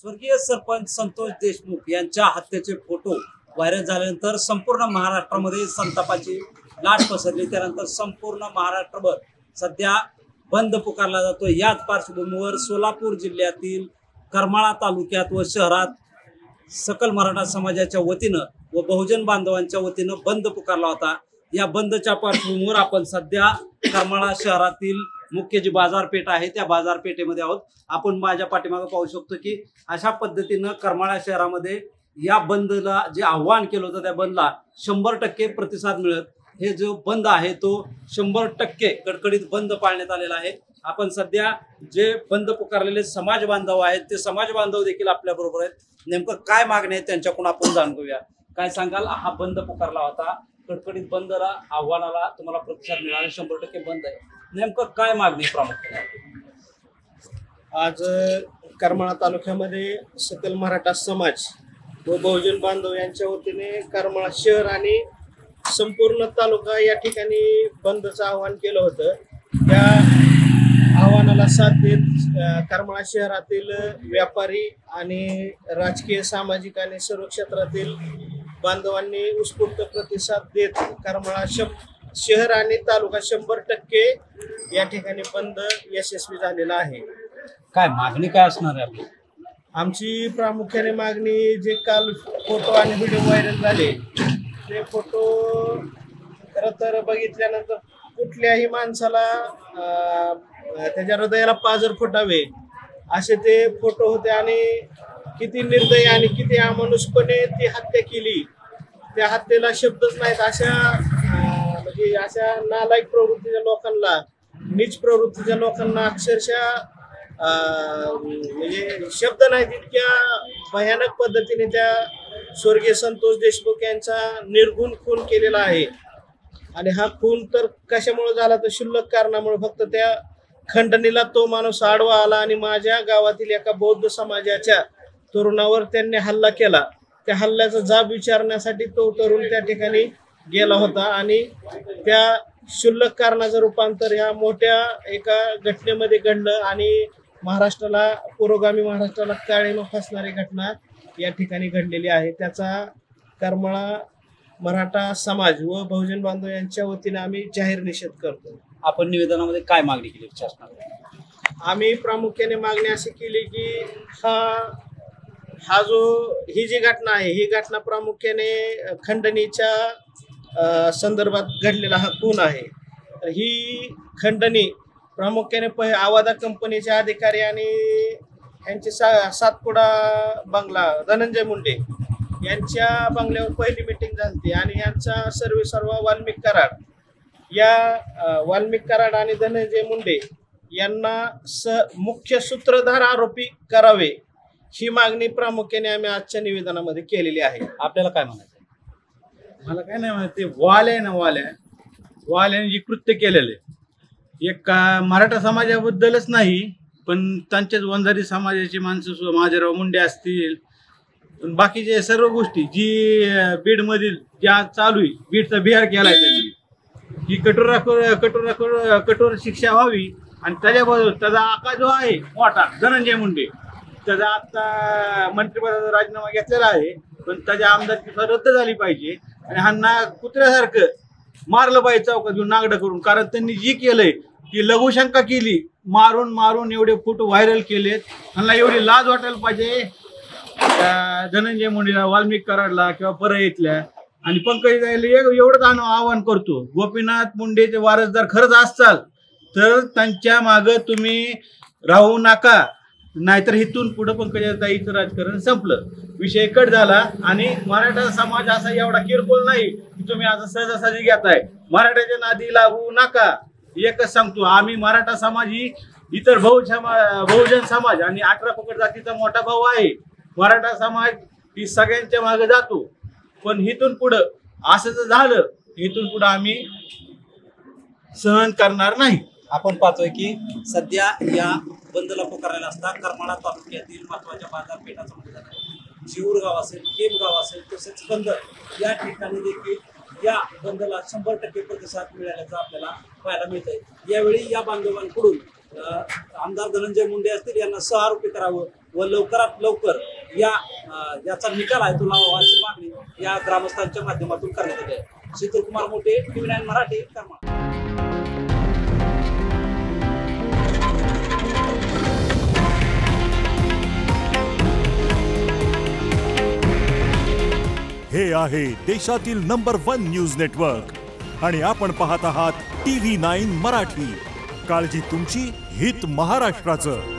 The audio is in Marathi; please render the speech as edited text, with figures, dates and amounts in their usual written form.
स्वर्गीय सरपंच संतोष देशमुख यांच्या हत्येचे फोटो व्हायरल झाल्यानंतर संपूर्ण महाराष्ट्रामध्ये संतापाची लाट पसरली। त्यानंतर संपूर्ण महाराष्ट्रभर सध्या बंद पुकारला जातो। याच पार्श्वभूमीवर सोलापूर जिल्ह्यातील करमाळा तालुक्यात व शहरात सकल मराठा समाजाच्या वतीनं व बहुजन बांधवांच्या वतीनं बंद पुकारला होता। या बंदच्या पार्श्वभूमीवर आपण सध्या करमाळा शहरातील मुख्य जी बाजारपेठ आहे त्या बाजारपेठेमध्ये आहोत। आपण माझ्या पाठीमागे पाहू शकतो की अशा पद्धतीनं करमाळा शहरामध्ये या बंदला जे आव्हान केलं होतं त्या बंदला 100% प्रतिसाद मिळत हे जो बंद आहे तो 100% कडकडीत बंद पाळण्यात आलेला आहे। आपण सध्या जे बंद पुकारलेले समाज बांधव आहेत ते समाज बांधव देखील आपल्या बरोबर आहेत। नेमकं काय मागणी आहे त्यांच्याकडून आपण जाणून घेऊया। काय सांगाल? हा बंद पुकारला होता, कडकडीत बंदला आव्हानाला तुम्हाला प्रतिसाद मिळाला, 100% बंद आहे, नेमकं काय मागणी प्रामुख्याने? आज करमाळा तालुक्यामध्ये सकल मराठा समाज व बहुजन बांधव यांच्या वतीने करमाळा शहर आणि संपूर्ण तालुका या ठिकाणी बंदचं आवाहन केलं होतं। त्या आव्हानाला साथ देत करमाळा शहरातील व्यापारी आणि राजकीय, सामाजिक आणि सर्व क्षेत्रातील बांधवांनी उत्स्फूर्त प्रतिसाद देत करमाळा शहर आणि तालुका 100% या ठिकाणी बंद यशस्वी झालेला आहे। काय मागणी काय असणार आहे आपली? आमची प्रामुख्याने मागणी, जे काल फोटो आणि व्हिडिओ व्हायरल झाले ते फोटो खरं तर बघितल्यानंतर कुठल्याही माणसाला त्याच्या हृदयाला पाझर फुटावे असे ते फोटो होते आणि किती निर्दयी आणि किती अमानुषपणे ती हत्या केली, त्या हत्येला शब्दच नाहीत। म्हणजे अशा नालायक प्रवृत्तीच्या लोकांना, नीच प्रवृत्तीच्या लोकांना अक्षरशः म्हणजे शब्द नाहीत, इतक्या भयानक पद्धतीने त्या स्वर्गीय संतोष देशमुख यांचा निर्गुण खून केलेला आहे। आणि हा खून तर कशामुळे झाला तर क्षुल्लक कारणामुळे, फक्त त्या खंडणीला तो माणूस आडवा आला आणि माझ्या गावातील एका बौद्ध समाजाच्या तरुणावर त्यांनी हल्ला केला। त्या हल्ल्याचा जाब विचारण्यासाठी तो तरुण त्या ठिकाणी गेला होता आणि त्या क्षुल्लक कारणाचं रूपांतर या मोठ्या एका घटनेमध्ये घडलं आणि महाराष्ट्राला, पुरोगामी महाराष्ट्राला काळीमा फासणारी घटना या ठिकाणी घडलेली आहे। त्याचा करमाळा मराठा समाज व बहुजन बांधव यांच्या वतीने आम्ही जाहीर निषेध करतो। आपण निवेदनामध्ये काय मागणी केली शासनाला? आम्ही प्रामुख्याने मागणी अशी केली की ही जी घटना आहे ही घटना प्रामुख्याने खंडणीच्या संदर्भात घडलेला हा खून आहे। तर ही खंडणी प्रामुख्याने आवादा कंपनीचे अधिकारी आणि यांचे सातपुडा बंगला धनंजय मुंडे यांच्या बंगल्यावर पहिली मीटिंग झाली आणि यांचा सर्व वाल्मिक कराड, या वाल्मिक कराड आणि धनंजय मुंडे यांना मुख्य सूत्रधार आरोपी करावे ही मागणी प्रामुख्याने आम्ही आजच्या निवेदनामध्ये केलेली आहे। आपल्याला काय म्हणायचं? मला काय नाही म्हणत, ते वाल्याने जे कृत्य केलेले एक मराठा समाजाबद्दलच नाही पण त्यांच्याच वंजारी समाजाची माणसं, महादेवराव मुंडे असतील, पण बाकीचे सर्व गोष्टी जी बीडमधील ज्या चालू आहे, बीडचा बिहार केलाय त्यांनी, ही कठोर शिक्षा व्हावी। आणि त्याच्याबरोबर त्याचा आका जो आहे मोठा धनंजय मुंडे, त्याचा आता मंत्रिपदाचा राजीनामा घेतलेला आहे, पण त्याच्या आमदारकी रद्द झाली पाहिजे आणि हा कुत्र्यासारखं मारलं पाहिजे चौकात घेऊन नागडं करून। कारण त्यांनी जी केलंय ती लघुशंका केली, मारून एवढे फोटो व्हायरल केलेत, त्यांना एवढी लाज वाटायला पाहिजे धनंजय मुंडेला, वाल्मिक कराडला किंवा परळीतल्या आणि पंकज जायला एवढंच आवाहन करतो, गोपीनाथ मुंडेचे वारसदार खरंच असताल तर त्यांच्या मागं तुम्ही राहू नका, नाहीतर इथून पुढे पंकजाताईचं राजकारण संपलं, विषय कट झाला। आणि मराठा समाज असा एवढा किरकोळ नाही की तुम्ही आता सहजासहजी घेताय, मराठ्याच्या नादी लागू नका। एकच सांगतो, आम्ही मराठा समाज ही इतर बहुजन समाज आणि 18 पकड जातीचा मोठा भाऊ आहे। मराठा समाज ही सगळ्यांच्या मागे जातो, पण इथून पुढं असं जर झालं, इथून पुढं आम्ही सहन करणार नाही। आपण पाहतोय की सध्या या बंदला पुकारलेला असता करमाळा तालुक्यातील महत्वाच्या बाजारपेठाचा म्हणजे जीवर गाव असेल, केम गाव असेल, तसेच बंदर या ठिकाणी देखील या बंदला 100% प्रतिसाद मिळाल्याचं आपल्याला पाहायला मिळत आहे। यावेळी या बांधवांकडून आमदार धनंजय मुंडे असतील यांना 6 आरोपी करावं व लवकरात लवकर याचा निकाल आहे तो लावावा अशी मागणी या ग्रामस्थांच्या माध्यमातून करण्यात आली आहे। शीतलकुमार मोठे, TV9 मराठी, करमाळा। हे आहे देशातील नंबर 1 न्यूज नेटवर्क आणि आपण पाहत आहात TV9 मराठी। काळजी तुमची, हित महाराष्ट्राचं।